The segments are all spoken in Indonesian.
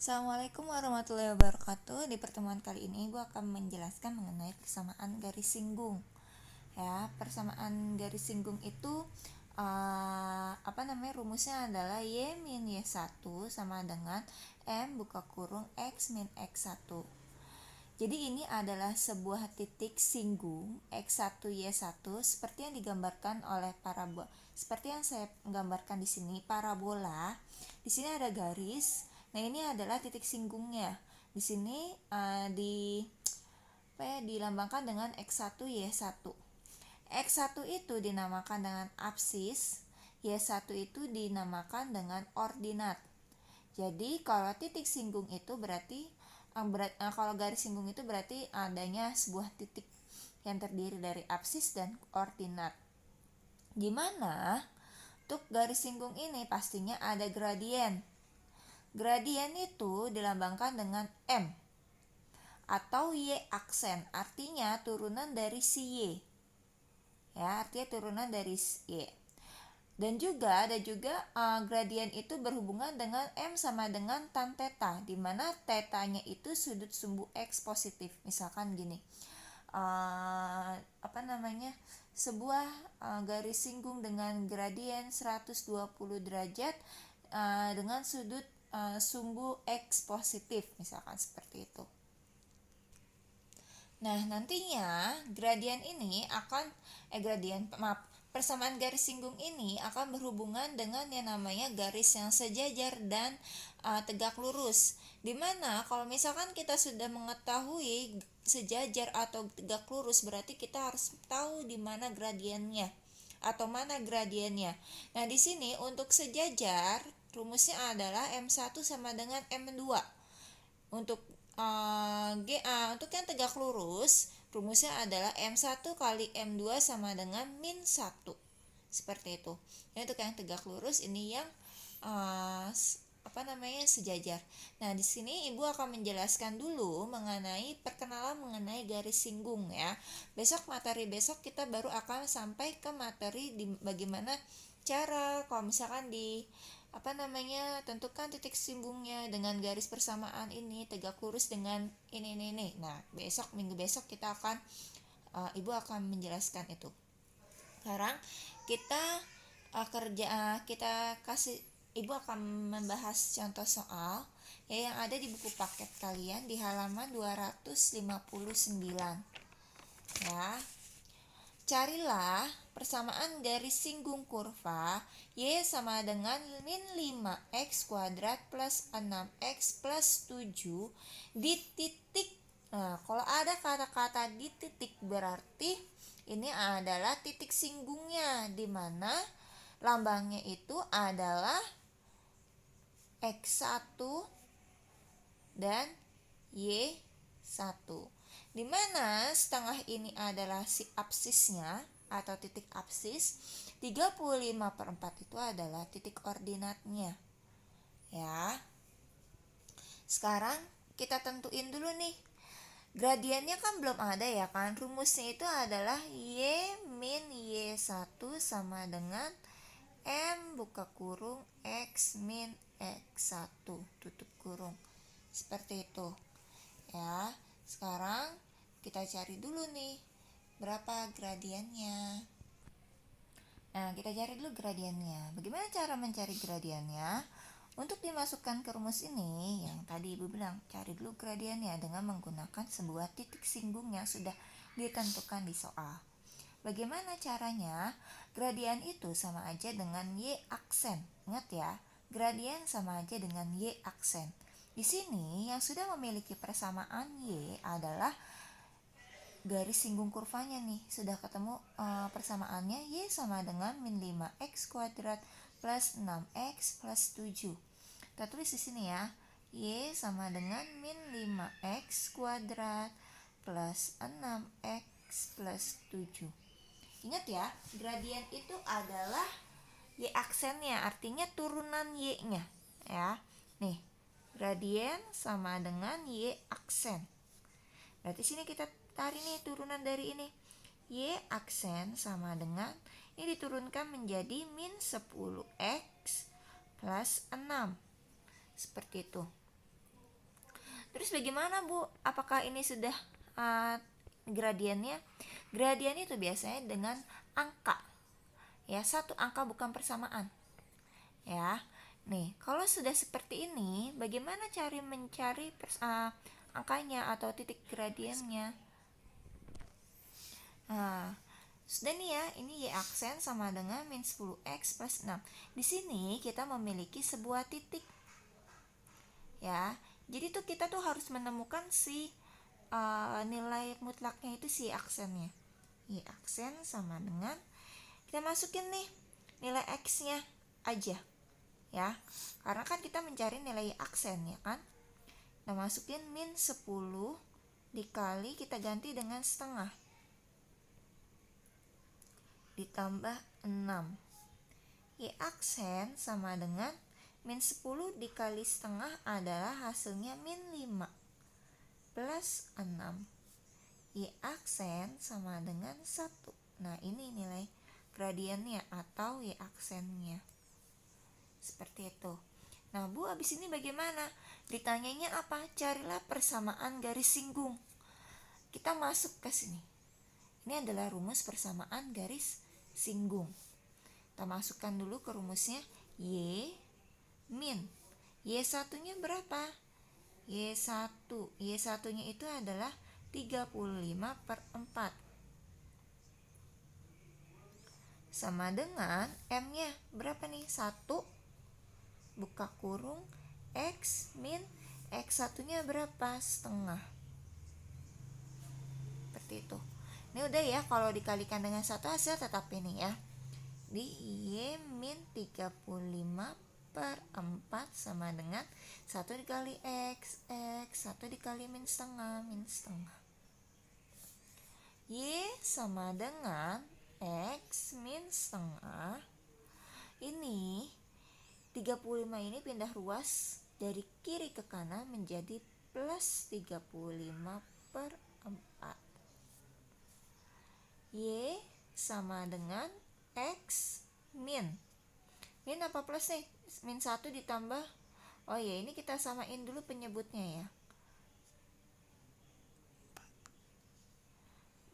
Assalamualaikum warahmatullahi wabarakatuh. Di pertemuan kali ini gue akan menjelaskan mengenai persamaan garis singgung. Ya, persamaan garis singgung itu rumusnya adalah Y min Y1 sama dengan M buka kurung X min X1. Jadi ini adalah sebuah titik singgung X1 Y1 seperti yang digambarkan oleh parabola. Seperti yang saya gambarkan di sini, parabola. Di sini ada garis. Nah, ini adalah titik singgungnya. Di sini dilambangkan dengan X1 Y1. X1 itu dinamakan dengan absis, Y1 itu dinamakan dengan ordinat. Jadi kalau titik singgung itu berarti kalau garis singgung itu berarti adanya sebuah titik yang terdiri dari absis dan ordinat. Gimana? Untuk garis singgung ini pastinya ada gradien. Gradien itu dilambangkan dengan M atau Y aksen, artinya turunan dari si Y. Ya, artinya turunan dari Y. Dan juga ada gradien itu berhubungan dengan M sama dengan tan theta, di mana tetanya itu sudut sumbu X positif. Misalkan gini, sebuah garis singgung dengan gradien 120 derajat dengan sudut sumbu X positif, misalkan seperti itu. Nah, nantinya persamaan garis singgung ini akan berhubungan dengan yang namanya garis yang sejajar dan tegak lurus. Dimana kalau misalkan kita sudah mengetahui sejajar atau tegak lurus, berarti kita harus tahu di mana gradiennya atau mana gradiennya. Nah, di sini untuk sejajar rumusnya adalah M1 sama dengan M2. Untuk untuk yang tegak lurus, rumusnya adalah M1 kali M2 sama dengan min 1. Seperti itu. Jadi untuk yang tegak lurus ini yang sejajar. Nah, di sini Ibu akan menjelaskan dulu perkenalan mengenai garis singgung ya. Materi besok kita baru akan sampai ke materi di bagaimana cara kalau misalkan tentukan titik singgungnya dengan garis persamaan ini tegak lurus dengan ini. Nah, minggu besok kita akan Ibu akan menjelaskan itu. Sekarang kita Ibu akan membahas contoh soal yang ada di buku paket kalian di halaman 259. Ya. Carilah persamaan garis singgung kurva Y sama dengan min 5x kuadrat plus 6x plus 7 di titik. Nah, kalau ada kata-kata di titik berarti ini adalah titik singgungnya, di mana lambangnya itu adalah X1 dan Y1. Di mana setengah ini adalah si absisnya atau titik absis, 35/4 itu adalah titik ordinatnya. Ya. Sekarang kita tentuin dulu nih. Gradiennya kan belum ada ya kan. Rumusnya itu adalah Y min Y1 sama dengan M buka kurung X min X1 tutup kurung. Seperti itu. Ya. Sekarang kita cari dulu nih berapa gradiennya. Nah, kita cari dulu gradiennya. Bagaimana cara mencari gradiennya? Untuk dimasukkan ke rumus ini, yang tadi Ibu bilang, cari dulu gradiennya dengan menggunakan sebuah titik singgung yang sudah ditentukan di soal. Bagaimana caranya? Gradien itu sama aja dengan Y aksen. Ingat ya, gradien sama aja dengan Y aksen. Di sini yang sudah memiliki persamaan Y adalah garis singgung kurvanya nih. Sudah ketemu persamaannya, Y sama dengan min 5x kuadrat plus 6x plus 7. Kita tulis di sini ya. Y sama dengan min 5x kuadrat plus 6x plus 7. Ingat ya, gradien itu adalah Y aksennya, artinya turunan Y-nya ya. Nih, gradien sama dengan Y aksen. Berarti sini kita tarik nih turunan dari ini. Y aksen sama dengan ini diturunkan menjadi min 10x plus 6. Seperti itu. Terus bagaimana Bu? Apakah ini sudah gradiennya? Gradien itu biasanya dengan angka. Ya, satu angka bukan persamaan. Ya. Nih, kalau sudah seperti ini, bagaimana cara mencari angkanya atau titik gradiennya? Nah, sudah nih ya, ini Y aksen sama dengan min 10x plus 6. Di sini kita memiliki sebuah titik. Ya, jadi kita harus menemukan si nilai mutlaknya itu si aksennya. Y aksen sama dengan, kita masukin nih nilai x-nya aja. Ya, karena kan kita mencari nilai aksen ya kan. Nah, masukin min 10 dikali, kita ganti dengan setengah, ditambah 6. Y aksen sama dengan min 10 dikali setengah adalah hasilnya min 5 plus 6. Y aksen sama dengan 1. Nah, ini nilai gradiennya atau Y aksennya. Seperti itu. Nah, Bu, abis ini bagaimana? Ditanyanya apa? Carilah persamaan garis singgung. Kita masuk ke sini. Ini adalah rumus persamaan garis singgung. Kita masukkan dulu ke rumusnya. Y min Y1-nya berapa? Y1 Y1-nya itu adalah 35/4 sama dengan M-nya berapa nih? 1 buka kurung X min X1-nya berapa? Setengah. Seperti itu. Ini udah ya, kalau dikalikan dengan 1 hasil tetap ini ya. Di Y min 35/4 sama dengan 1 dikali X 1 dikali min setengah, Y sama dengan X min setengah. Ini 35 ini pindah ruas dari kiri ke kanan menjadi plus 35/4. Y sama dengan X min apa plus nih? Min 1 ditambah, oh ya, ini kita samain dulu penyebutnya ya.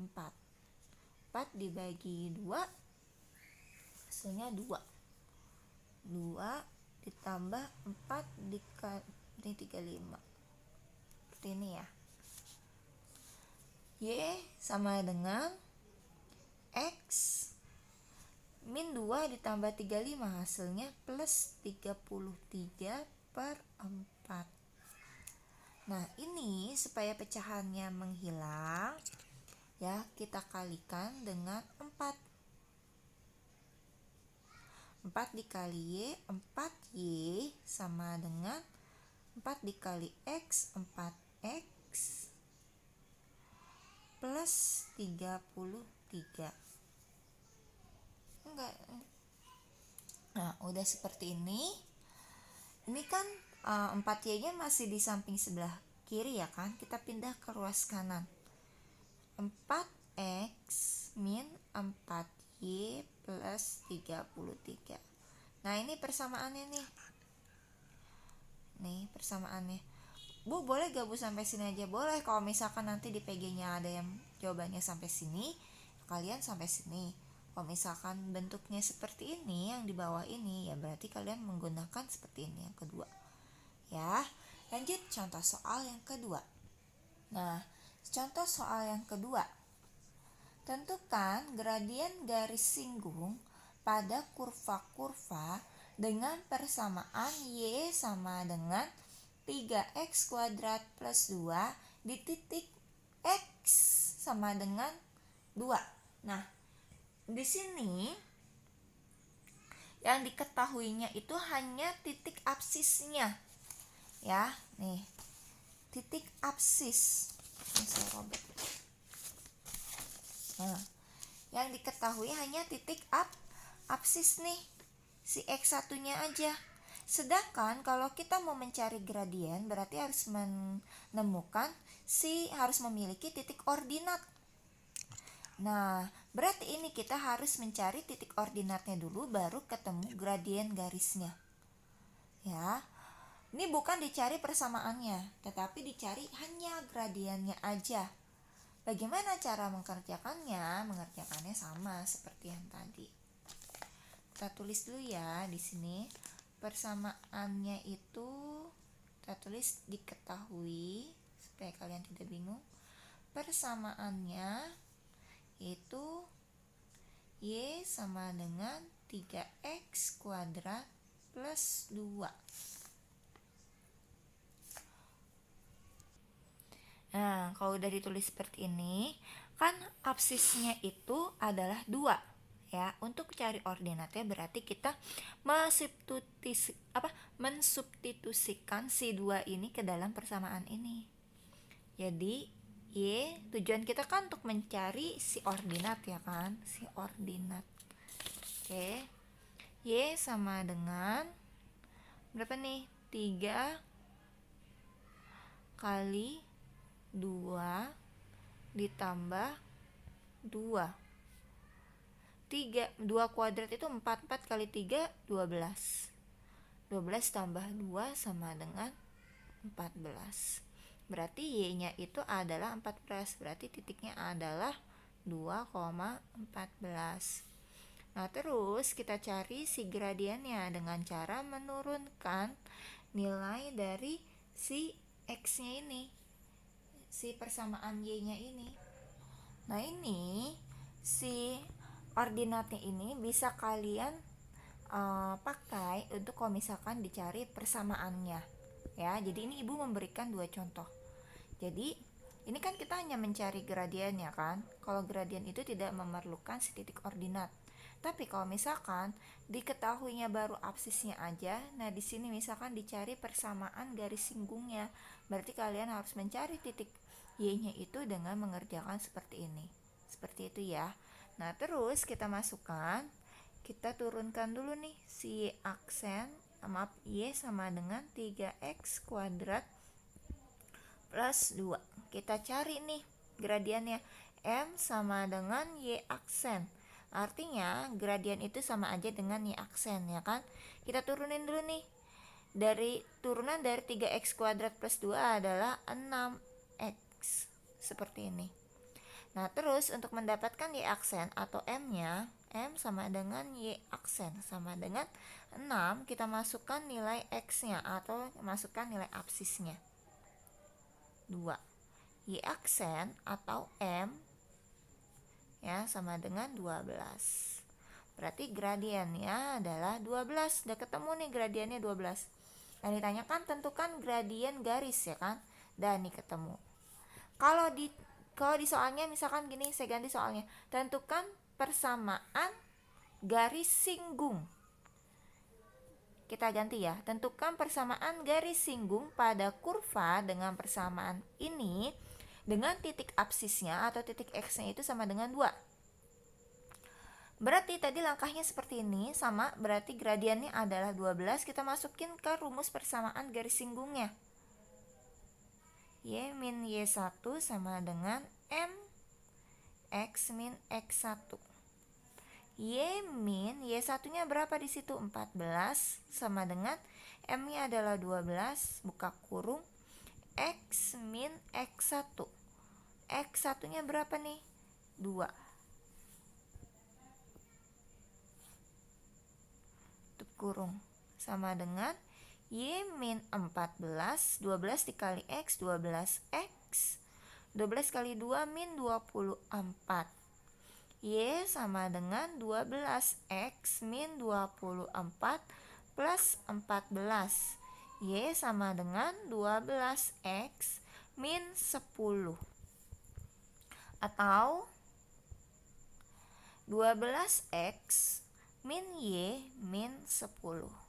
4 dibagi 2 hasilnya 2 ditambah 4 dikali 35. Seperti ini ya. Y sama dengan X min 2 ditambah 35 hasilnya plus 33/4. Nah, ini supaya pecahannya menghilang ya, kita kalikan dengan 4. 4 dikali Y 4Y sama dengan 4 dikali X 4X plus 33. Enggak. Nah, udah seperti ini. Ini kan 4Y-nya masih di samping sebelah kiri ya kan. Kita pindah ke ruas kanan. 4X min 4Y plus 33. Nah, ini persamaannya nih. Nih persamaannya. Bu, boleh gak Bu sampai sini aja? Boleh. Kalau misalkan nanti di PG-nya ada yang jawabannya sampai sini, kalian sampai sini. Kalau misalkan bentuknya seperti ini, yang di bawah ini, ya berarti kalian menggunakan seperti ini yang kedua. Ya, lanjut contoh soal yang kedua. Nah, contoh soal yang kedua. Tentukan gradien garis singgung pada kurva-kurva dengan persamaan Y sama dengan 3x kuadrat plus 2 di titik X sama dengan 2. Nah, di sini yang diketahuinya itu hanya titik absisnya. Ya, nih. Titik absis. Ini saya robek. Nah, yang diketahui hanya titik absis nih. Si X1-nya aja. Sedangkan kalau kita mau mencari gradien berarti harus menemukan harus memiliki titik ordinat. Nah, berarti ini kita harus mencari titik ordinatnya dulu baru ketemu gradien garisnya. Ya. Ini bukan dicari persamaannya, tetapi dicari hanya gradiennya aja. Bagaimana cara mengerjakannya? Mengerjakannya sama seperti yang tadi. Kita tulis dulu ya di sini. Persamaannya itu kita tulis diketahui supaya kalian tidak bingung. Persamaannya itu Y sama dengan 3x kuadrat plus 2. Nah, kalau udah ditulis seperti ini, kan absisnya itu adalah 2. Ya, untuk cari ordinatnya berarti kita mensubstitusikan si 2 ini ke dalam persamaan ini. Jadi, Y, tujuan kita kan untuk mencari si ordinat ya kan, si ordinat. Oke. Y sama dengan berapa nih? 3 kali 2 ditambah 2. 2 kuadrat itu 4 kali 3 12. 12 tambah 2 sama dengan 14. Berarti Y-nya itu adalah 14. Berarti titiknya adalah 2,14. Nah, terus kita cari si gradiennya dengan cara menurunkan nilai dari si X-nya ini, si persamaan Y-nya ini. Nah, ini si ordinatnya ini bisa kalian pakai untuk kalau misalkan dicari persamaannya ya. Jadi ini ibu memberikan 2 contoh. Jadi ini kan kita hanya mencari gradien ya kan. Kalau gradien itu tidak memerlukan si titik ordinat. Tapi kalau misalkan diketahuinya baru absisnya aja, nah di sini misalkan dicari persamaan garis singgungnya, berarti kalian harus mencari titik Y-nya itu dengan mengerjakan seperti ini. Seperti itu ya. Nah, terus kita masukkan, kita turunkan dulu nih si aksen, Y sama dengan 3x kuadrat plus 2. Kita cari nih gradiennya, M sama dengan Y aksen. Artinya gradien itu sama aja dengan Y aksen ya kan. Kita turunin dulu nih. Turunan dari 3x kuadrat plus 2 adalah 6x. Seperti ini. Nah, terus untuk mendapatkan Y aksen atau M-nya, M sama dengan Y aksen sama dengan 6, kita masukkan nilai X-nya atau masukkan nilai absisnya. 2. Y aksen atau M ya sama dengan 12. Berarti gradiennya adalah 12. Udah ketemu nih gradiennya 12. Dan ditanyakan tentukan gradien garis ya kan. Dan nih ketemu. Kalau di soalnya misalkan gini, saya ganti soalnya. Tentukan persamaan garis singgung. Kita ganti ya. Tentukan persamaan garis singgung pada kurva dengan persamaan ini dengan titik absisnya atau titik X-nya itu sama dengan 2. Berarti tadi langkahnya seperti ini, sama berarti gradiennya adalah 12. Kita masukin ke rumus persamaan garis singgungnya. Y min Y1 sama dengan M X min X1. Y min Y1 nya berapa di situ? 14 sama dengan M nya adalah 12 buka kurung X min X1. X1 nya berapa nih? 2. Tutup kurung sama dengan Y min 14, 12 dikali X, 12X. 12 kali 2 min 24. Y sama dengan 12X min 24 plus 14. Y sama dengan 12X min 10. Atau 12X min Y min 10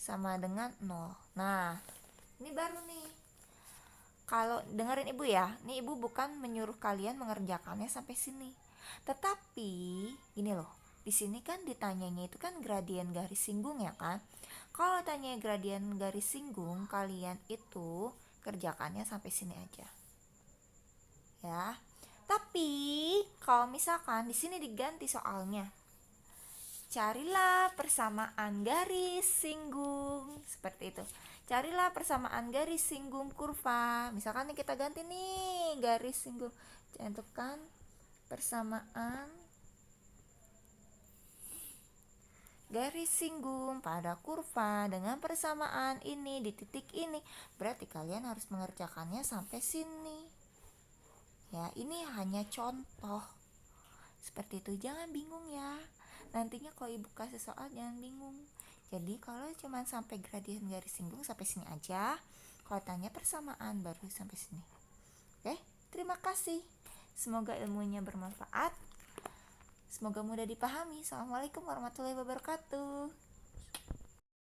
sama dengan 0. Nah, ini baru nih. Kalau dengerin ibu ya, nih ibu bukan menyuruh kalian mengerjakannya sampai sini. Tetapi gini loh, di sini kan ditanyanya itu kan gradien garis singgung ya kan. Kalau tanya gradien garis singgung, kalian itu kerjakannya sampai sini aja. Ya. Tapi kalau misalkan di sini diganti soalnya. Carilah persamaan garis singgung. Seperti itu. Carilah persamaan garis singgung kurva. Misalkan nih kita ganti nih garis singgung. Tentukan persamaan garis singgung pada kurva dengan persamaan ini di titik ini. Berarti kalian harus mengerjakannya sampai sini. Ya, ini hanya contoh. Seperti itu, jangan bingung ya. Nantinya kalau ibu kasih soal jangan bingung. Jadi kalau cuma sampai gradien garis singgung sampai sini aja. Kalau tanya persamaan baru sampai sini. Oke, terima kasih. Semoga ilmunya bermanfaat. Semoga mudah dipahami. Assalamualaikum warahmatullahi wabarakatuh.